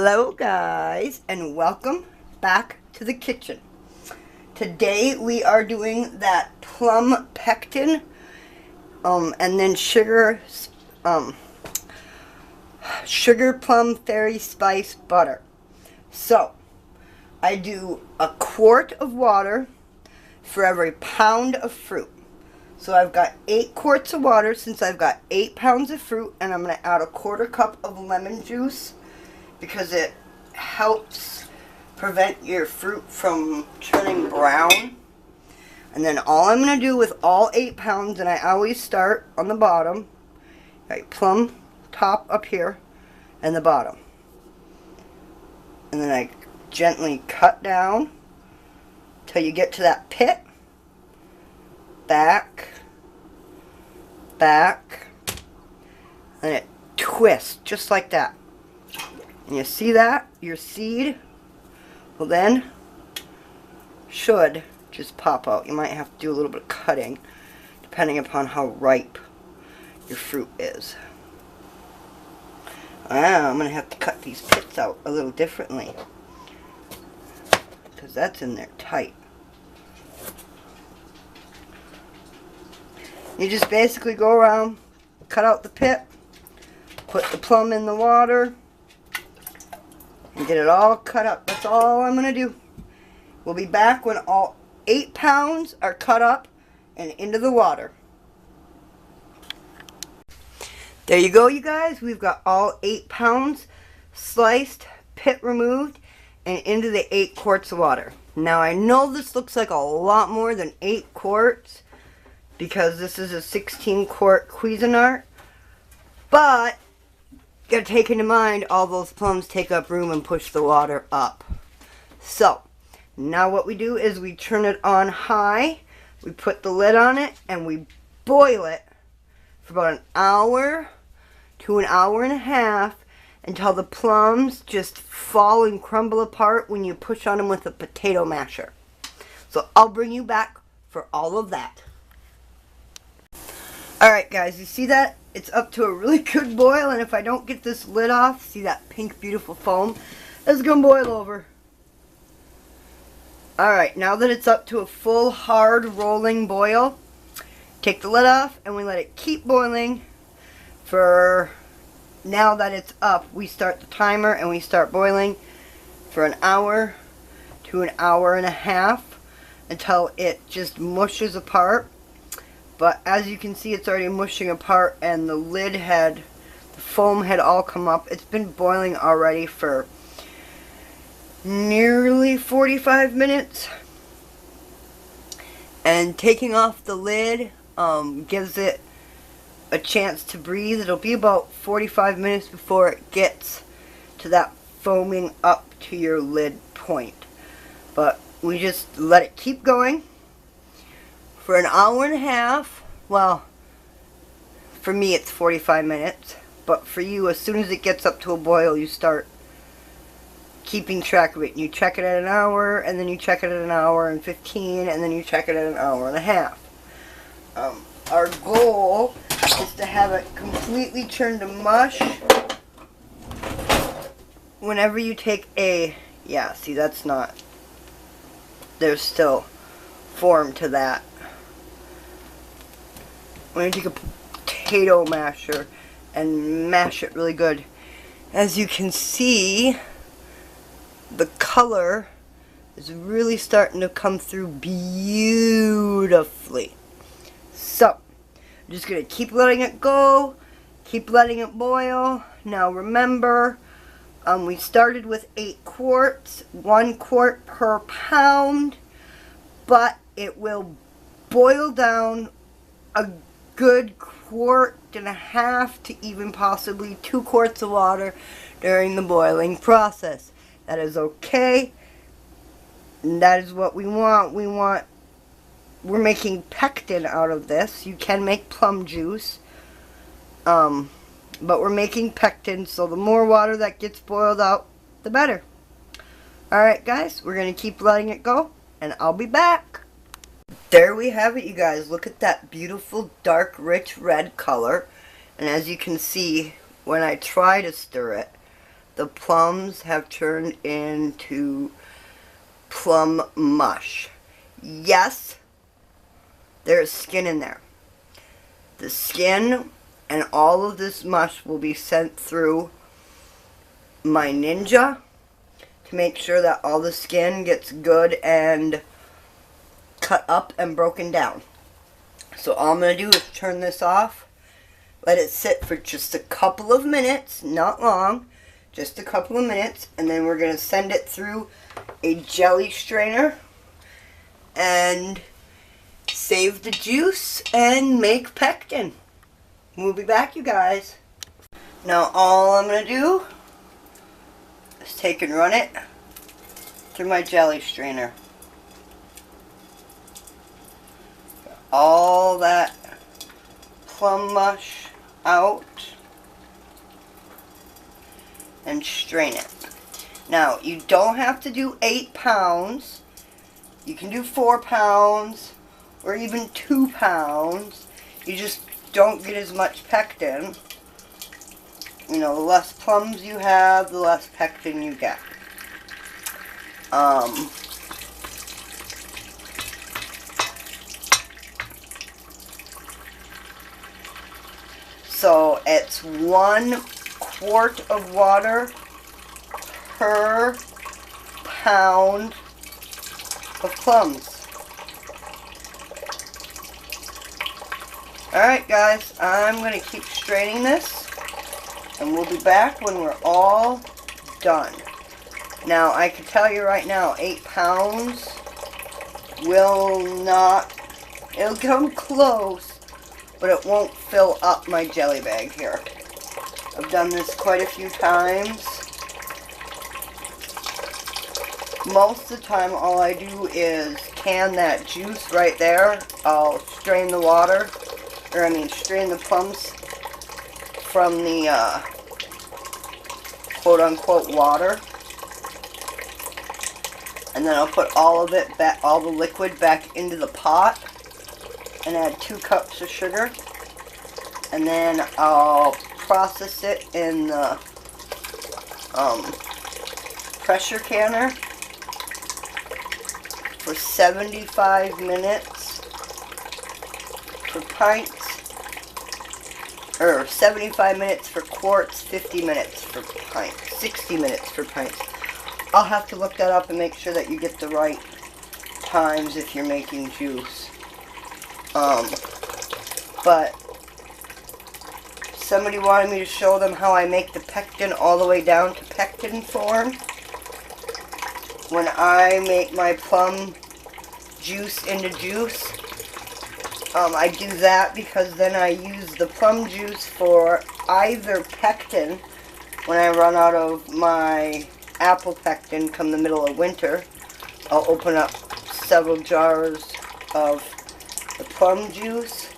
Hello guys, and welcome back to the kitchen. Today we are doing that plum pectin and then sugar plum fairy spice butter. So I do a quart of water for every pound of fruit. So I've got 8 quarts of water since I've got 8 pounds of fruit, and I'm going to add a quarter cup of lemon juice because it helps prevent your fruit from turning brown. And then all I'm going to do with all 8 pounds, and I always start on the bottom, right, plum top up here and the bottom. And then I gently cut down till you get to that pit. Back, and it twists just like that. And you see that? Your seed will then should just pop out. You might have to do a little bit of cutting depending upon how ripe your fruit is. I'm going to have to cut these pits out a little differently because that's in there tight. You just basically go around, cut out the pit, put the plum in the water, and get it all cut up. That's all I'm going to do. We'll be back when all 8 pounds are cut up and into the water. There you go, you guys. We've got all 8 pounds sliced, pit removed, and into the 8 quarts of water. Now I know this looks like a lot more than 8 quarts, because this is a 16 quart Cuisinart, but you gotta take into mind all those plums take up room and push the water up. So now what we do is we turn it on high, we put the lid on it, and we boil it for about an hour to an hour and a half until the plums just fall and crumble apart when you push on them with a potato masher. So I'll bring you back for all of that. Alright guys, you see that? It's up to a really good boil, and if I don't get this lid off, see that pink beautiful foam? It's going to boil over. Alright, now that it's up to a full hard rolling boil, take the lid off and we let it keep boiling for, now that it's up, we start the timer and we start boiling for an hour to an hour and a half until it just mushes apart. But as you can see, it's already mushing apart, and the foam had all come up. It's been boiling already for nearly 45 minutes. And taking off the lid gives it a chance to breathe. It'll be about 45 minutes before it gets to that foaming up to your lid point. But we just let it keep going for an hour and a half. Well, for me it's 45 minutes, but for you, as soon as it gets up to a boil, you start keeping track of it. You check it at an hour, and then you check it at an hour and 15, and then you check it at an hour and a half. Our goal is to have it completely turn to mush whenever you take a, yeah, see, that's not, there's still form to that. We're going to take a potato masher and mash it really good. As you can see, the color is really starting to come through beautifully. So, I'm just going to keep letting it go, keep letting it boil. Now remember, we started with 8 quarts, 1 quart per pound, but it will boil down a good quart and a half to even possibly 2 quarts of water during the boiling process. That is okay. And that is what we want. We're making pectin out of this. You can make plum juice. But we're making pectin, so the more water that gets boiled out, the better. Alright guys, we're going to keep letting it go, and I'll be back. There we have it, you guys. Look at that beautiful dark rich red color. And as you can see, when I try to stir it, the plums have turned into plum mush. Yes, there's skin in there. The skin and all of this mush will be sent through my Ninja to make sure that all the skin gets good and cut up and broken down. So all I'm going to do is turn this off, let it sit for just a couple of minutes, not long, just a couple of minutes, and then we're going to send it through a jelly strainer and save the juice and make pectin. We'll be back, you guys. Now all I'm going to do is take and run it through my jelly strainer. All that plum mush out and strain it. Now, you don't have to do 8 pounds. You can do 4 pounds or even 2 pounds. You just don't get as much pectin. You know, the less plums you have, the less pectin you get. So it's 1 quart of water per pound of plums. Alright guys, I'm going to keep straining this and we'll be back when we're all done. Now I can tell you right now, 8 pounds will not, it'll come close, but it won't fill up my jelly bag here. I've done this quite a few times. Most of the time all I do is can that juice right there. I'll strain the water, or I mean strain the plums from the quote-unquote water. And then I'll put all of it back, all the liquid back into the pot and add 2 cups of sugar, and then I'll process it in the pressure canner for 75 minutes for pints, or 75 minutes for quarts, 50 minutes for pints, 60 minutes for pints. I'll have to look that up and make sure that you get the right times if you're making juice. But somebody wanted me to show them how I make the pectin all the way down to pectin form. When I make my plum juice into juice, I do that because then I use the plum juice for either pectin when I run out of my apple pectin come the middle of winter. I'll open up several jars of the plum juice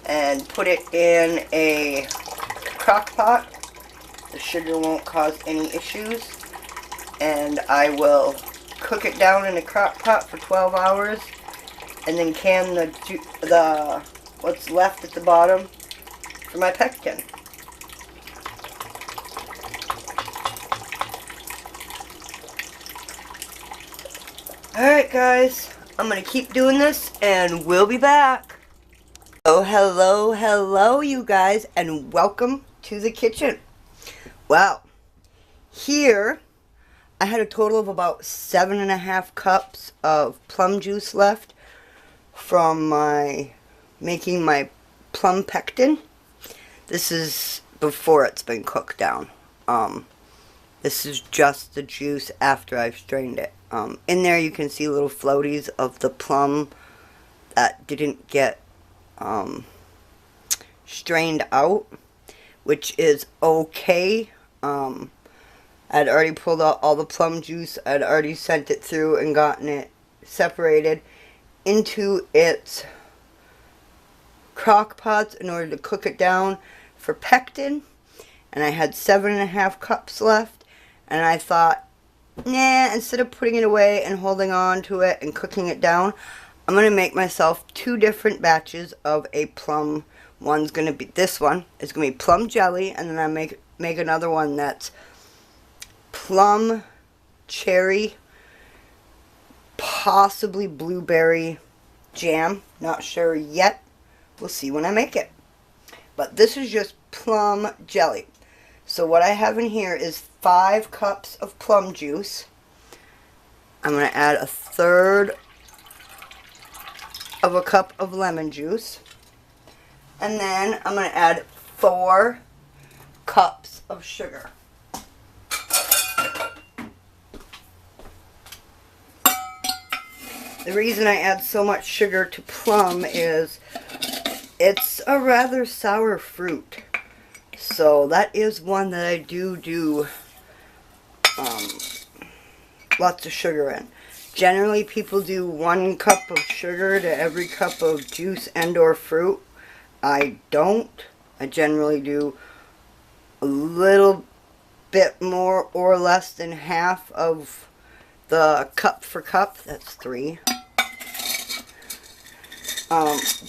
and put it in a crock pot. The sugar won't cause any issues, and I will cook it down in a crock pot for 12 hours and then can the what's left at the bottom for my pectin. Alright guys, I'm going to keep doing this and we'll be back. Oh, hello you guys, and welcome to the kitchen. Well, here I had a total of about 7.5 cups of plum juice left from making my plum pectin. This is before it's been cooked down. This is just the juice after I've strained it. In there you can see little floaties of the plum that didn't get strained out, which is okay. I'd already pulled out all the plum juice. I'd already sent it through and gotten it separated into its crock pots in order to cook it down for pectin. And I had 7.5 cups left, and I thought, nah, instead of putting it away and holding on to it and cooking it down, I'm going to make myself 2 different batches of a plum. One's going to be, this one is going to be plum jelly, and then I make another one that's plum, cherry, possibly blueberry jam. Not sure yet. We'll see when I make it. But this is just plum jelly. So what I have in here is 5 cups of plum juice. I'm going to add 1/3 of a cup of lemon juice. And then I'm going to add 4 cups of sugar. The reason I add so much sugar to plum is it's a rather sour fruit. So that is one that I do lots of sugar in. Generally people do 1 cup of sugar to every cup of juice and or fruit. I don't. I generally do a little bit more or less than half of the cup for cup. That's 3.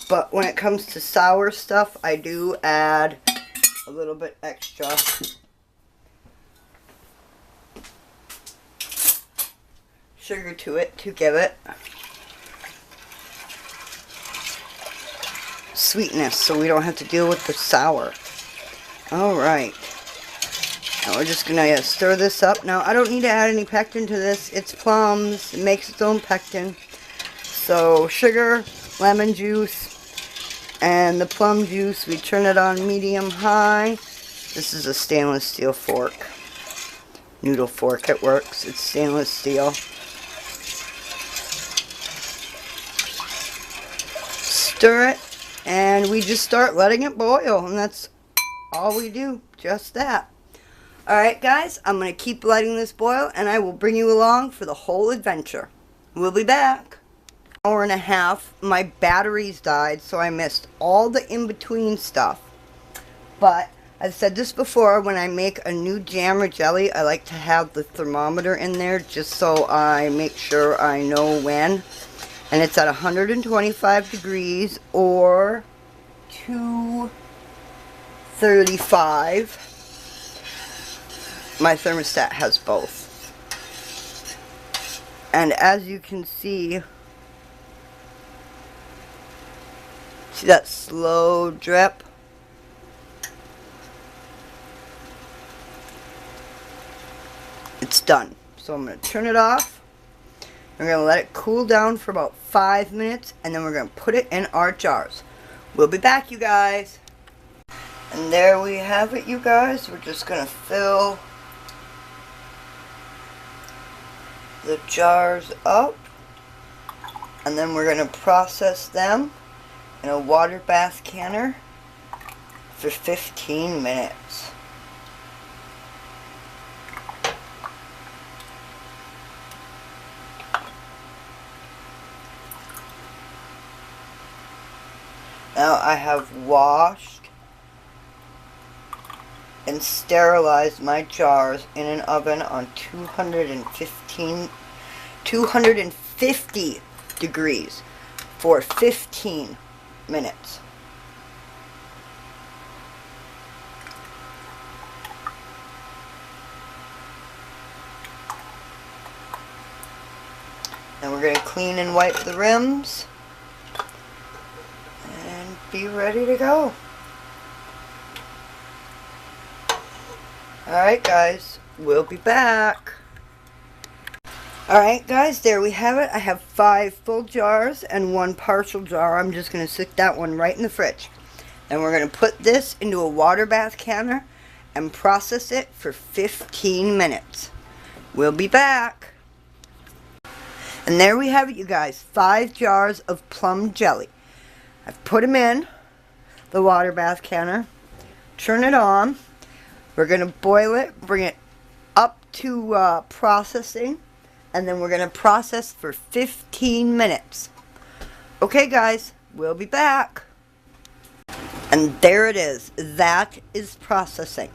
But when it comes to sour stuff, I do add a little bit extra. Sugar to it to give it sweetness so we don't have to deal with the sour. Alright. Now we're just going to stir this up. Now I don't need to add any pectin to this. It's plums. It makes its own pectin. So sugar, lemon juice, and the plum juice, we turn it on medium-high. This is a stainless steel fork. Noodle fork, it works. It's stainless steel. Stir it, and we just start letting it boil, and that's all we do. Just that. Alright guys, I'm going to keep letting this boil, and I will bring you along for the whole adventure. We'll be back. Hour and a half, my batteries died, so I missed all the in-between stuff. But I've said this before, when I make a new jam or jelly, I like to have the thermometer in there just so I make sure I know when. And it's at 125 degrees or 235. My thermostat has both. And as you can see that slow drip? It's done. So I'm going to turn it off. We're going to let it cool down for about 5 minutes, and then we're going to put it in our jars. We'll be back, you guys. And there we have it, you guys. We're just going to fill the jars up, and then we're going to process them in a water bath canner for 15 minutes. Now I have washed and sterilized my jars in an oven on 250 degrees for 15 minutes. Then we're going to clean and wipe the rims and be ready to go. Alright guys, we'll be back. Alright guys, there we have it. I have 5 full jars and 1 partial jar. I'm just going to stick that one right in the fridge. Then we're going to put this into a water bath canner and process it for 15 minutes. We'll be back. And there we have it, you guys. 5 jars of plum jelly. I've put them in the water bath canner. Turn it on. We're going to boil it, bring it up to processing, and then we're going to process for 15 minutes. Okay guys, we'll be back. And there it is. That is processing.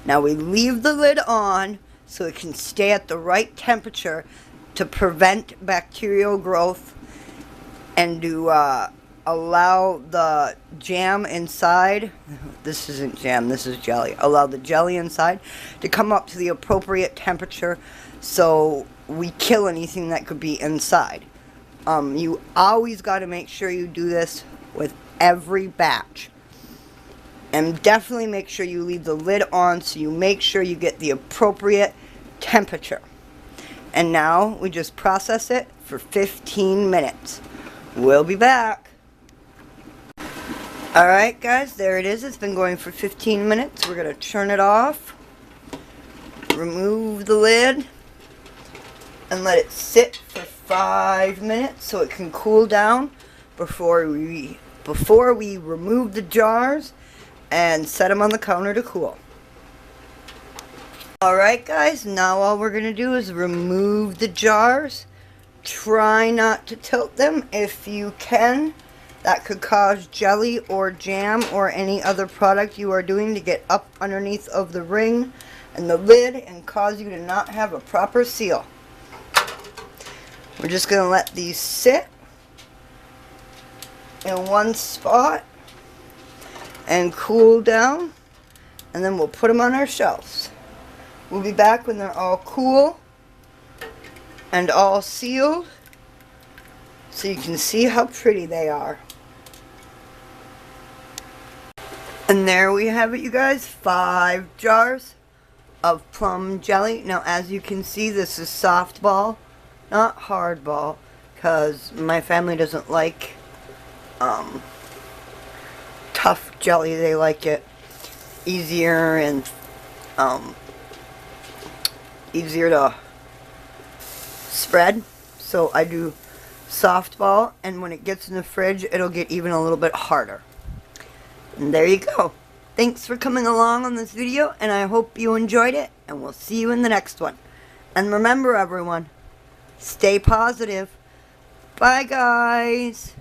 Now we leave the lid on so it can stay at the right temperature to prevent bacterial growth and to allow the jam inside, this isn't jam, this is jelly, allow the jelly inside to come up to the appropriate temperature so we kill anything that could be inside. You always got to make sure you do this with every batch. And definitely make sure you leave the lid on so you make sure you get the appropriate temperature. And now we just process it for 15 minutes. We'll be back. Alright guys, there it is. It's been going for 15 minutes. We're going to turn it off. Remove the lid. And let it sit for 5 minutes so it can cool down before we remove the jars and set them on the counter to cool. Alright guys, now all we're going to do is remove the jars. Try not to tilt them if you can. That could cause jelly or jam or any other product you are doing to get up underneath of the ring and the lid and cause you to not have a proper seal. We're just going to let these sit in one spot and cool down, and then we'll put them on our shelves. We'll be back when they're all cool and all sealed so you can see how pretty they are. And there we have it, you guys, 5 jars of plum jelly. Now as you can see, this is softball, not hardball, because my family doesn't like tough jelly. They like it easier and easier to spread. So I do softball, and when it gets in the fridge it'll get even a little bit harder. And there you go. Thanks for coming along on this video, and I hope you enjoyed it, and we'll see you in the next one. And remember everyone, stay positive. Bye guys.